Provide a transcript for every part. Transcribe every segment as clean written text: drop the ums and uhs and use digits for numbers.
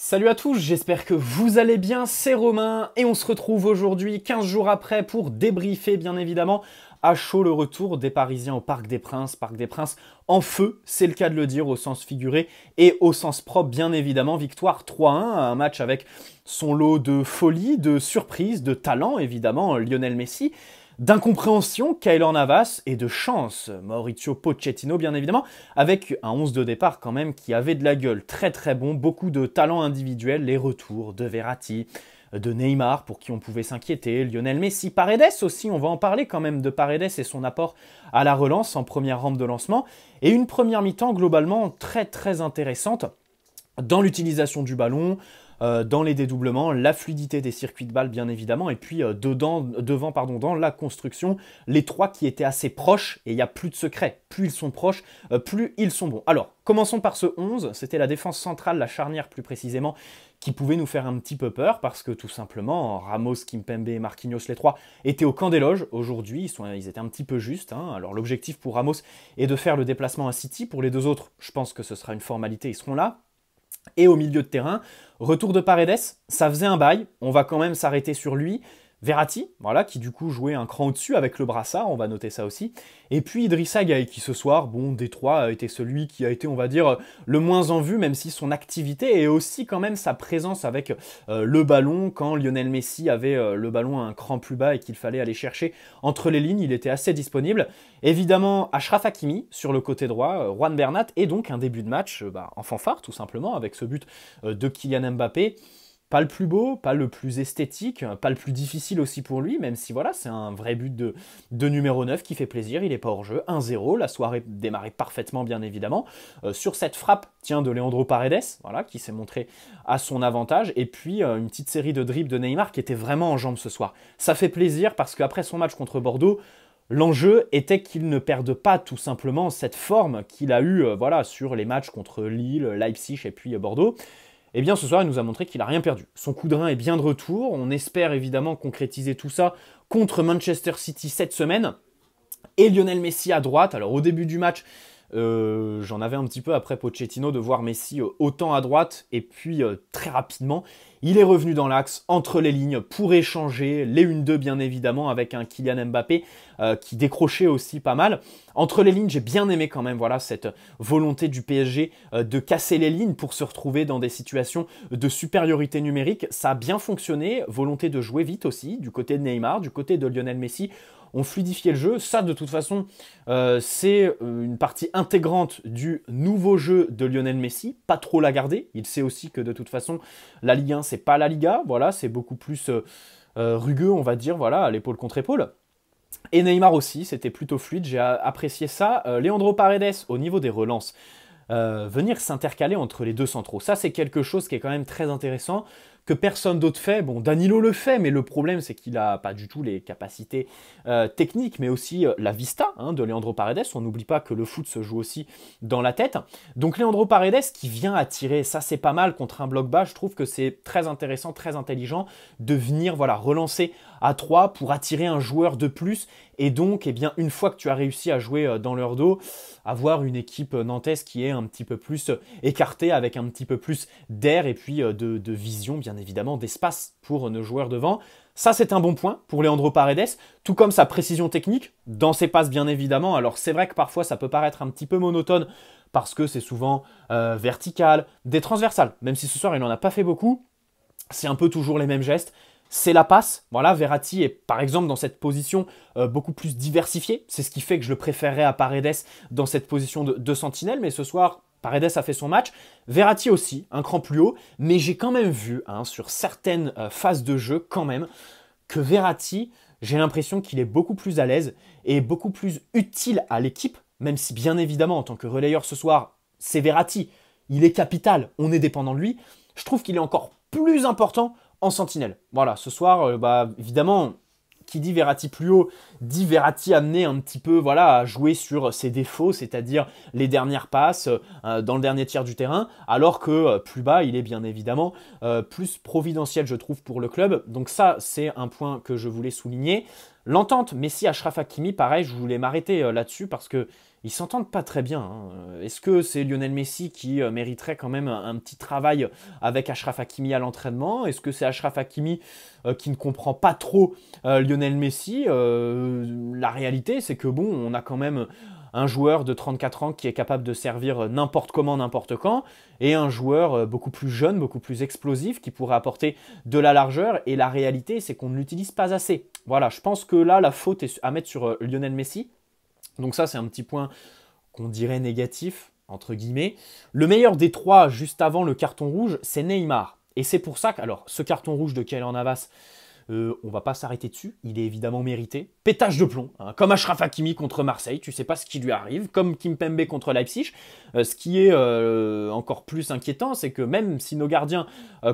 Salut à tous, j'espère que vous allez bien, c'est Romain et on se retrouve aujourd'hui 15 jours après pour débriefer bien évidemment à chaud le retour des Parisiens au Parc des Princes en feu, c'est le cas de le dire au sens figuré et au sens propre bien évidemment, victoire 3-1, un match avec son lot de folie, de surprise, de talent évidemment, Lionel Messi, d'incompréhension, Keylor Navas, et de chance, Mauricio Pochettino bien évidemment, avec un 11 de départ quand même qui avait de la gueule, très très bon, beaucoup de talent individuel, les retours de Verratti, de Neymar pour qui on pouvait s'inquiéter, Lionel Messi, Paredes aussi, on va en parler quand même de Paredes et son apport à la relance en première rampe de lancement, et une première mi-temps globalement très très intéressante dans l'utilisation du ballon, dans les dédoublements, la fluidité des circuits de balle bien évidemment, et puis devant dans la construction, les trois qui étaient assez proches, et il n'y a plus de secret, plus ils sont proches, plus ils sont bons. Alors, commençons par ce 11, c'était la défense centrale, la charnière plus précisément, qui pouvait nous faire un petit peu peur, parce que tout simplement, Ramos, Kimpembe et Marquinhos, les trois, étaient au camp des loges aujourd'hui, ils étaient un petit peu justes, hein. Alors l'objectif pour Ramos est de faire le déplacement à City, pour les deux autres, je pense que ce sera une formalité, ils seront là. Et au milieu de terrain, retour de Paredes, ça faisait un bail, on va quand même s'arrêter sur lui. Verratti, voilà, qui du coup jouait un cran au-dessus avec le brassard, on va noter ça aussi. Et puis Idrissa Gueye, qui ce soir, bon, des trois, a été celui qui a été, on va dire, le moins en vue, même si son activité et aussi quand même sa présence avec le ballon, quand Lionel Messi avait le ballon un cran plus bas et qu'il fallait aller chercher entre les lignes, il était assez disponible. Évidemment, Achraf Hakimi sur le côté droit, Juan Bernat, et donc un début de match en fanfare, tout simplement, avec ce but de Kylian Mbappé. Pas le plus beau, pas le plus esthétique, pas le plus difficile aussi pour lui, même si voilà, c'est un vrai but de numéro 9 qui fait plaisir, il n'est pas hors jeu, 1-0, la soirée démarrait parfaitement bien évidemment, sur cette frappe, tiens, de Leandro Paredes, voilà, qui s'est montré à son avantage, et puis une petite série de dribbles de Neymar qui était vraiment en jambes ce soir. Ça fait plaisir parce qu'après son match contre Bordeaux, l'enjeu était qu'il ne perde pas tout simplement cette forme qu'il a eue voilà, sur les matchs contre Lille, Leipzig et puis Bordeaux. Eh bien, ce soir, il nous a montré qu'il n'a rien perdu. Son coup de rein est bien de retour. On espère évidemment concrétiser tout ça contre Manchester City cette semaine. Et Lionel Messi à droite. Alors, au début du match, j'en avais un petit peu après Pochettino de voir Messi autant à droite. Et puis, très rapidement, il est revenu dans l'axe, entre les lignes, pour échanger les 1-2, bien évidemment, avec un Kylian Mbappé qui décrochait aussi pas mal. Entre les lignes, j'ai bien aimé quand même voilà, cette volonté du PSG de casser les lignes pour se retrouver dans des situations de supériorité numérique. Ça a bien fonctionné, volonté de jouer vite aussi, du côté de Neymar, du côté de Lionel Messi. On fluidifiait le jeu. Ça, de toute façon, c'est une partie intégrante du nouveau jeu de Lionel Messi. Pas trop la garder. Il sait aussi que de toute façon, la Ligue 1, c'est pas la Liga. Voilà, c'est beaucoup plus rugueux, on va dire, voilà, à l'épaule contre épaule. Et Neymar aussi, c'était plutôt fluide, j'ai apprécié ça. Leandro Paredes, au niveau des relances, venir s'intercaler entre les deux centraux, ça c'est quelque chose qui est quand même très intéressant, que personne d'autre fait. Bon, Danilo le fait, mais le problème c'est qu'il n'a pas du tout les capacités techniques, mais aussi la vista de Leandro Paredes. On n'oublie pas que le foot se joue aussi dans la tête. Donc Leandro Paredes qui vient attirer, ça c'est pas mal contre un bloc bas, je trouve que c'est très intéressant, très intelligent de venir voilà, relancer à 3 pour attirer un joueur de plus et donc eh bien, une fois que tu as réussi à jouer dans leur dos, avoir une équipe nantaise qui est un petit peu plus écartée avec un petit peu plus d'air et puis de vision bien évidemment, d'espace pour nos joueurs devant. Ça, c'est un bon point pour Leandro Paredes, tout comme sa précision technique dans ses passes, bien évidemment. Alors, c'est vrai que parfois, ça peut paraître un petit peu monotone parce que c'est souvent vertical, des transversales. Même si ce soir, il n'en a pas fait beaucoup, c'est un peu toujours les mêmes gestes. C'est la passe. Voilà, Verratti est par exemple dans cette position beaucoup plus diversifiée. C'est ce qui fait que je le préférerais à Paredes dans cette position de sentinelle. Mais ce soir, Paredes a fait son match, Verratti aussi, un cran plus haut, mais j'ai quand même vu sur certaines phases de jeu quand même que Verratti, j'ai l'impression qu'il est beaucoup plus à l'aise et beaucoup plus utile à l'équipe, même si bien évidemment en tant que relayeur ce soir, c'est Verratti, il est capital, on est dépendant de lui, je trouve qu'il est encore plus important en sentinelle. Voilà, ce soir, évidemment, qui dit Verratti plus haut, dit Verratti amené un petit peu voilà, à jouer sur ses défauts, c'est-à-dire les dernières passes dans le dernier tiers du terrain, alors que plus bas, il est bien évidemment plus providentiel, je trouve, pour le club. Donc ça, c'est un point que je voulais souligner. L'entente Messi-Achraf Hakimi, pareil, je voulais m'arrêter là-dessus parce que ils s'entendent pas très bien, hein. Est-ce que c'est Lionel Messi qui mériterait quand même un petit travail avec Achraf Hakimi à l'entraînement? Est-ce que c'est Achraf Hakimi qui ne comprend pas trop Lionel Messi? La réalité, c'est que bon, on a quand même un joueur de 34 ans qui est capable de servir n'importe comment, n'importe quand, et un joueur beaucoup plus jeune, beaucoup plus explosif, qui pourrait apporter de la largeur, et la réalité, c'est qu'on ne l'utilise pas assez. Voilà, je pense que là, la faute est à mettre sur Lionel Messi. Donc ça, c'est un petit point qu'on dirait négatif, entre guillemets. Le meilleur des trois, juste avant le carton rouge, c'est Neymar. Et c'est pour ça que, alors, ce carton rouge de Keylor Navas, on va pas s'arrêter dessus, il est évidemment mérité. Pétage de plomb, hein, comme Achraf Hakimi contre Marseille, tu sais pas ce qui lui arrive, comme Kimpembe contre Leipzig. Ce qui est encore plus inquiétant, c'est que même si nos gardiens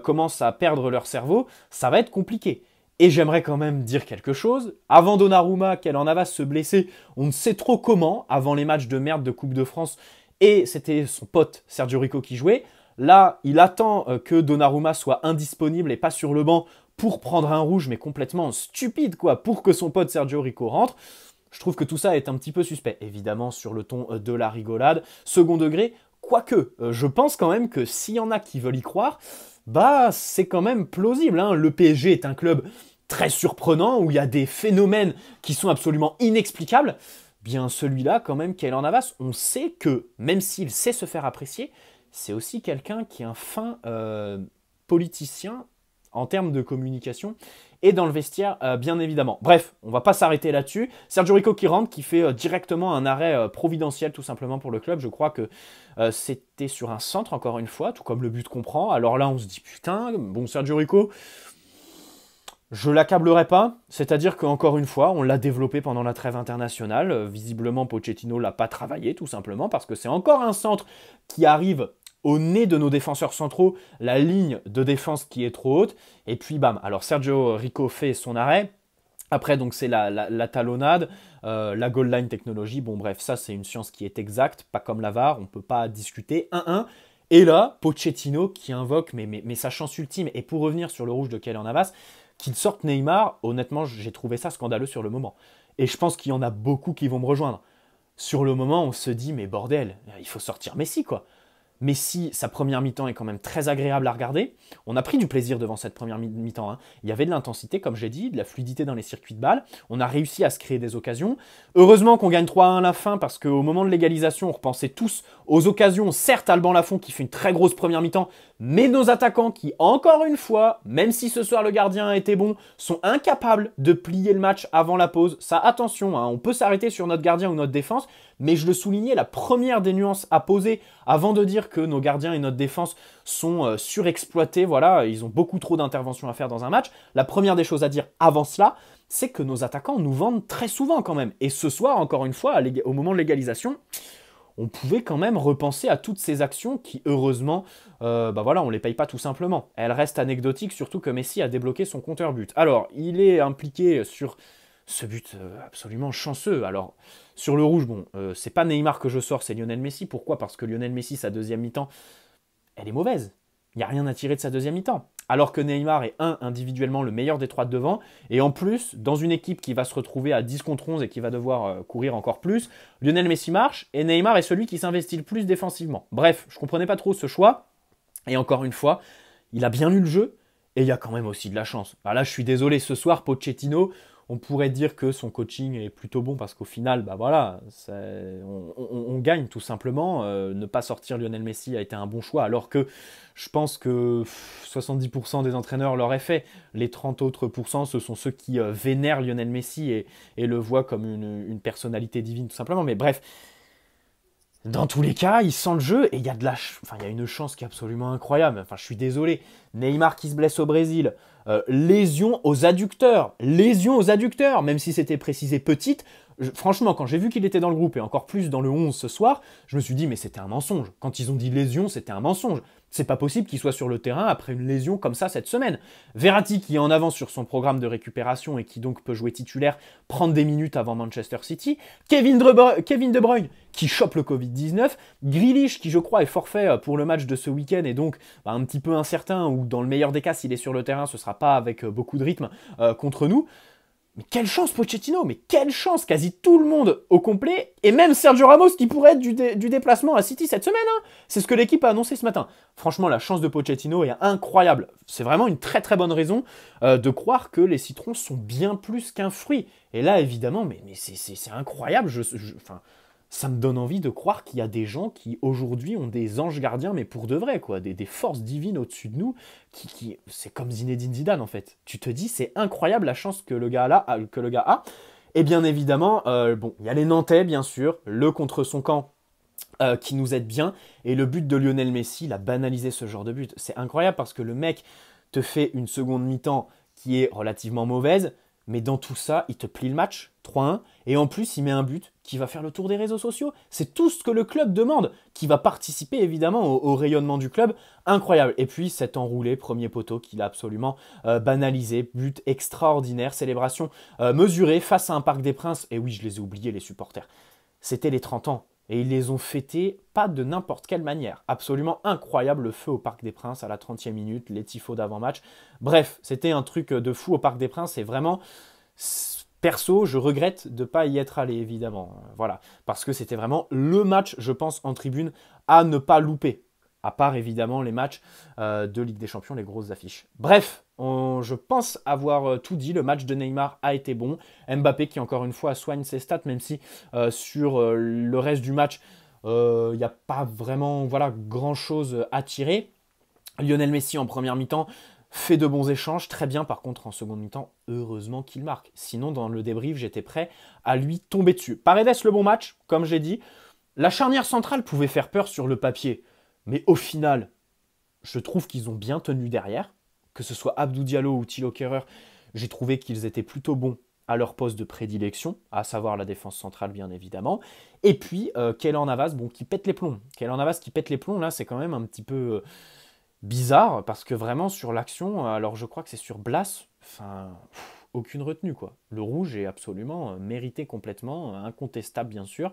commencent à perdre leur cerveau, ça va être compliqué. Et j'aimerais quand même dire quelque chose. Avant Donnarumma, Keylor Navas se blessait, on ne sait trop comment, avant les matchs de merde de Coupe de France, et c'était son pote Sergio Rico qui jouait. Là, il attend que Donnarumma soit indisponible et pas sur le banc pour prendre un rouge, mais complètement stupide, quoi, pour que son pote Sergio Rico rentre. Je trouve que tout ça est un petit peu suspect, évidemment sur le ton de la rigolade, second degré, quoique, je pense quand même que s'il y en a qui veulent y croire, bah c'est quand même plausible, hein. Le PSG est un club très surprenant, où il y a des phénomènes qui sont absolument inexplicables. Bien celui-là, quand même, Keylor Navas, on sait que, même s'il sait se faire apprécier, c'est aussi quelqu'un qui est un fin politicien en termes de communication et dans le vestiaire, bien évidemment. Bref, on va pas s'arrêter là-dessus. Sergio Rico qui rentre, qui fait directement un arrêt providentiel tout simplement pour le club. Je crois que c'était sur un centre, encore une fois, tout comme le but qu'on prend. Alors là, on se dit, putain, bon, Sergio Rico, je l'accablerai pas, c'est-à-dire qu'encore une fois, on l'a développé pendant la trêve internationale. Visiblement, Pochettino l'a pas travaillé, tout simplement, parce que c'est encore un centre qui arrive au nez de nos défenseurs centraux, la ligne de défense qui est trop haute, et puis bam. Alors Sergio Rico fait son arrêt, après donc c'est la talonnade, la goal line technologie, bon bref, ça c'est une science qui est exacte, pas comme la VAR, on ne peut pas discuter, 1-1, et là, Pochettino qui invoque mais sa chance ultime, et pour revenir sur le rouge de Keylor Navas, qu'il sorte Neymar, honnêtement j'ai trouvé ça scandaleux sur le moment, et je pense qu'il y en a beaucoup qui vont me rejoindre. Sur le moment, on se dit, mais bordel, il faut sortir Messi quoi. Messi, sa première mi-temps est quand même très agréable à regarder. On a pris du plaisir devant cette première mi-temps, hein. Il y avait de l'intensité, comme j'ai dit, de la fluidité dans les circuits de balles. On a réussi à se créer des occasions. Heureusement qu'on gagne 3-1 à la fin, parce qu'au moment de l'égalisation, on repensait tous aux occasions. Certes, Alban Lafont qui fait une très grosse première mi-temps, mais nos attaquants qui, encore une fois, même si ce soir le gardien a été bon, sont incapables de plier le match avant la pause. Ça, attention, hein, on peut s'arrêter sur notre gardien ou notre défense, mais je le soulignais, la première des nuances à poser avant de dire que nos gardiens et notre défense sont surexploités, voilà, ils ont beaucoup trop d'interventions à faire dans un match. La première des choses à dire avant cela, c'est que nos attaquants nous vendent très souvent quand même. Et ce soir, encore une fois, au moment de l'égalisation, on pouvait quand même repenser à toutes ces actions qui, heureusement, bah voilà, on ne les paye pas tout simplement. Elles restent anecdotiques, surtout que Messi a débloqué son compteur but. Alors, il est impliqué sur ce but absolument chanceux. Alors, sur le rouge, bon, c'est pas Neymar que je sors, c'est Lionel Messi. Pourquoi? Parce que Lionel Messi, sa deuxième mi-temps, elle est mauvaise. Il n'y a rien à tirer de sa deuxième mi-temps. Alors que Neymar est individuellement le meilleur des trois de devant, et en plus, dans une équipe qui va se retrouver à 10 contre 11 et qui va devoir courir encore plus, Lionel Messi marche, et Neymar est celui qui s'investit le plus défensivement. Bref, je comprenais pas trop ce choix, et encore une fois, il a bien lu le jeu, et il y a quand même aussi de la chance. Alors là, je suis désolé, ce soir, Pochettino, on pourrait dire que son coaching est plutôt bon parce qu'au final, bah voilà, on gagne tout simplement. Ne pas sortir Lionel Messi a été un bon choix, alors que je pense que 70% des entraîneurs l'auraient fait. Les 30 autres pourcents, ce sont ceux qui vénèrent Lionel Messi et le voient comme une personnalité divine tout simplement. Mais bref, dans tous les cas, il sent le jeu et il y a il y a une chance qui est absolument incroyable. Enfin, je suis désolé. Neymar qui se blesse au Brésil, lésion aux adducteurs, même si c'était précisé petite. Franchement, quand j'ai vu qu'il était dans le groupe et encore plus dans le 11 ce soir, je me suis dit mais c'était un mensonge. Quand ils ont dit lésion, c'était un mensonge. C'est pas possible qu'il soit sur le terrain après une lésion comme ça cette semaine. Verratti qui est en avance sur son programme de récupération et qui donc peut jouer titulaire, prendre des minutes avant Manchester City. Kevin De Bruyne qui chope le Covid-19. Grealish qui je crois est forfait pour le match de ce week-end et donc un petit peu incertain ou dans le meilleur des cas s'il est sur le terrain ce sera pas avec beaucoup de rythme contre nous. Mais quelle chance Pochettino, mais quelle chance, quasi tout le monde au complet, et même Sergio Ramos qui pourrait être du déplacement à City cette semaine. Hein. C'est ce que l'équipe a annoncé ce matin. Franchement, la chance de Pochettino est incroyable. C'est vraiment une très très bonne raison de croire que les citrons sont bien plus qu'un fruit. Et là, évidemment, mais c'est incroyable. Enfin, ça me donne envie de croire qu'il y a des gens qui aujourd'hui ont des anges gardiens, mais pour de vrai, quoi, des forces divines au-dessus de nous, c'est comme Zinedine Zidane en fait. Tu te dis, c'est incroyable la chance que le gars a. Et bien évidemment, bon, il y a les Nantais, bien sûr, le contre son camp qui nous aide bien, et le but de Lionel Messi, il a banalisé ce genre de but. C'est incroyable parce que le mec te fait une seconde mi-temps qui est relativement mauvaise, mais dans tout ça, il te plie le match, 3-1, et en plus, il met un but qui va faire le tour des réseaux sociaux. C'est tout ce que le club demande, qui va participer évidemment au rayonnement du club. Incroyable. Et puis, cet enroulé, premier poteau, qu'il a absolument banalisé. But extraordinaire, célébration mesurée face à un Parc des Princes. Et oui, je les ai oubliés, les supporters. C'était les 30 ans. Et ils les ont fêtés pas de n'importe quelle manière. Absolument incroyable, le feu au Parc des Princes à la 30e minute, les tifos d'avant-match. Bref, c'était un truc de fou au Parc des Princes et vraiment, perso, je regrette de ne pas y être allé, évidemment. Voilà, parce que c'était vraiment le match, je pense, en tribune à ne pas louper. À part, évidemment, les matchs de Ligue des Champions, les grosses affiches. Bref, je pense avoir tout dit. Le match de Neymar a été bon. Mbappé qui, encore une fois, soigne ses stats, même si sur le reste du match, il n'y a pas vraiment grand-chose à tirer. Lionel Messi, en première mi-temps, fait de bons échanges. Très bien, par contre, en seconde mi-temps, heureusement qu'il marque. Sinon, dans le débrief, j'étais prêt à lui tomber dessus. Paredes, le bon match, comme j'ai dit. La charnière centrale pouvait faire peur sur le papier. Mais au final, je trouve qu'ils ont bien tenu derrière. Que ce soit Abdou Diallo ou Thilo Kehrer, j'ai trouvé qu'ils étaient plutôt bons à leur poste de prédilection, à savoir la défense centrale bien évidemment. Et puis Keylor Navas, bon, qui pète les plombs. Keylor Navas qui pète les plombs, là c'est quand même un petit peu bizarre, parce que vraiment sur l'action, alors je crois que c'est sur Blas, enfin, aucune retenue quoi. Le rouge est absolument mérité complètement, incontestable bien sûr.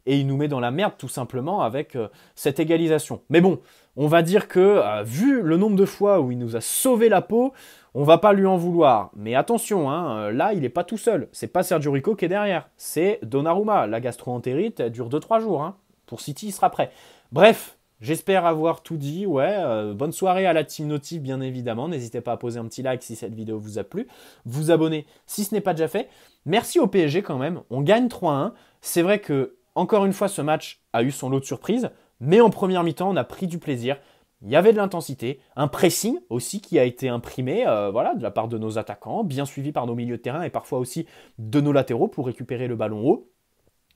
Et il nous met dans la merde tout simplement avec cette égalisation. Mais bon, on va dire que, vu le nombre de fois où il nous a sauvé la peau, on va pas lui en vouloir. Mais attention, hein, là, il n'est pas tout seul. C'est pas Sergio Rico qui est derrière. C'est Donnarumma. La gastro-entérite, elle dure 2-3 jours. Hein. Pour City, il sera prêt. Bref, j'espère avoir tout dit. Ouais, bonne soirée à la Team Notif, bien évidemment. N'hésitez pas à poser un petit like si cette vidéo vous a plu. Vous abonner si ce n'est pas déjà fait. Merci au PSG quand même. On gagne 3-1. C'est vrai que encore une fois, ce match a eu son lot de surprises, mais en première mi-temps, on a pris du plaisir. Il y avait de l'intensité, un pressing aussi qui a été imprimé de la part de nos attaquants, bien suivi par nos milieux de terrain et parfois aussi de nos latéraux pour récupérer le ballon haut.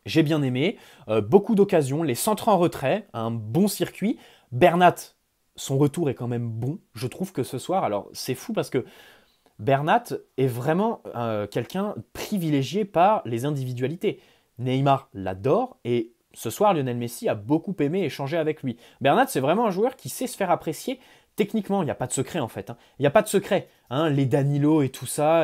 J'ai bien aimé, beaucoup d'occasions, les centres en retrait, un bon circuit. Bernat, son retour est quand même bon. Je trouve que ce soir, alors c'est fou parce que Bernat est vraiment quelqu'un privilégié par les individualités. Neymar l'adore et ce soir, Lionel Messi a beaucoup aimé échanger avec lui. Bernat, c'est vraiment un joueur qui sait se faire apprécier techniquement. Il n'y a pas de secret en fait. Hein. Il n'y a pas de secret. Hein. Les Danilo et tout ça,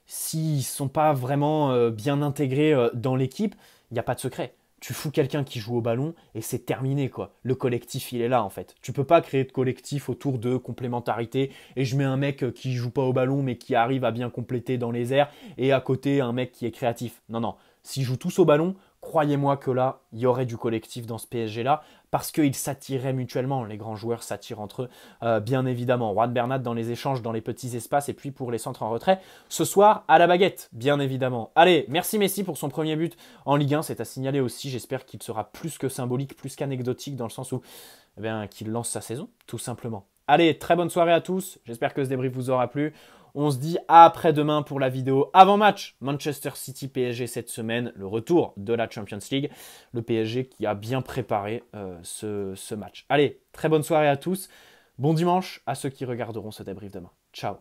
s'ils ne sont pas vraiment bien intégrés dans l'équipe, il n'y a pas de secret. Tu fous quelqu'un qui joue au ballon et c'est terminé quoi. Le collectif il est là en fait. Tu peux pas créer de collectif autour de complémentarité et je mets un mec qui joue pas au ballon mais qui arrive à bien compléter dans les airs et à côté un mec qui est créatif. Non non. S'ils jouent tous au ballon, croyez-moi que là, il y aurait du collectif dans ce PSG-là, parce qu'ils s'attiraient mutuellement. Les grands joueurs s'attirent entre eux, bien évidemment. Juan Bernat dans les échanges, dans les petits espaces, et puis pour les centres en retrait. Ce soir, à la baguette, bien évidemment. Allez, merci Messi pour son premier but en Ligue 1. C'est à signaler aussi. J'espère qu'il sera plus que symbolique, plus qu'anecdotique, dans le sens où qu'il lance sa saison, tout simplement. Allez, très bonne soirée à tous. J'espère que ce débrief vous aura plu. On se dit à après-demain pour la vidéo avant-match Manchester City PSG cette semaine, le retour de la Champions League. Le PSG qui a bien préparé ce match. Allez, très bonne soirée à tous. Bon dimanche à ceux qui regarderont ce débrief demain. Ciao.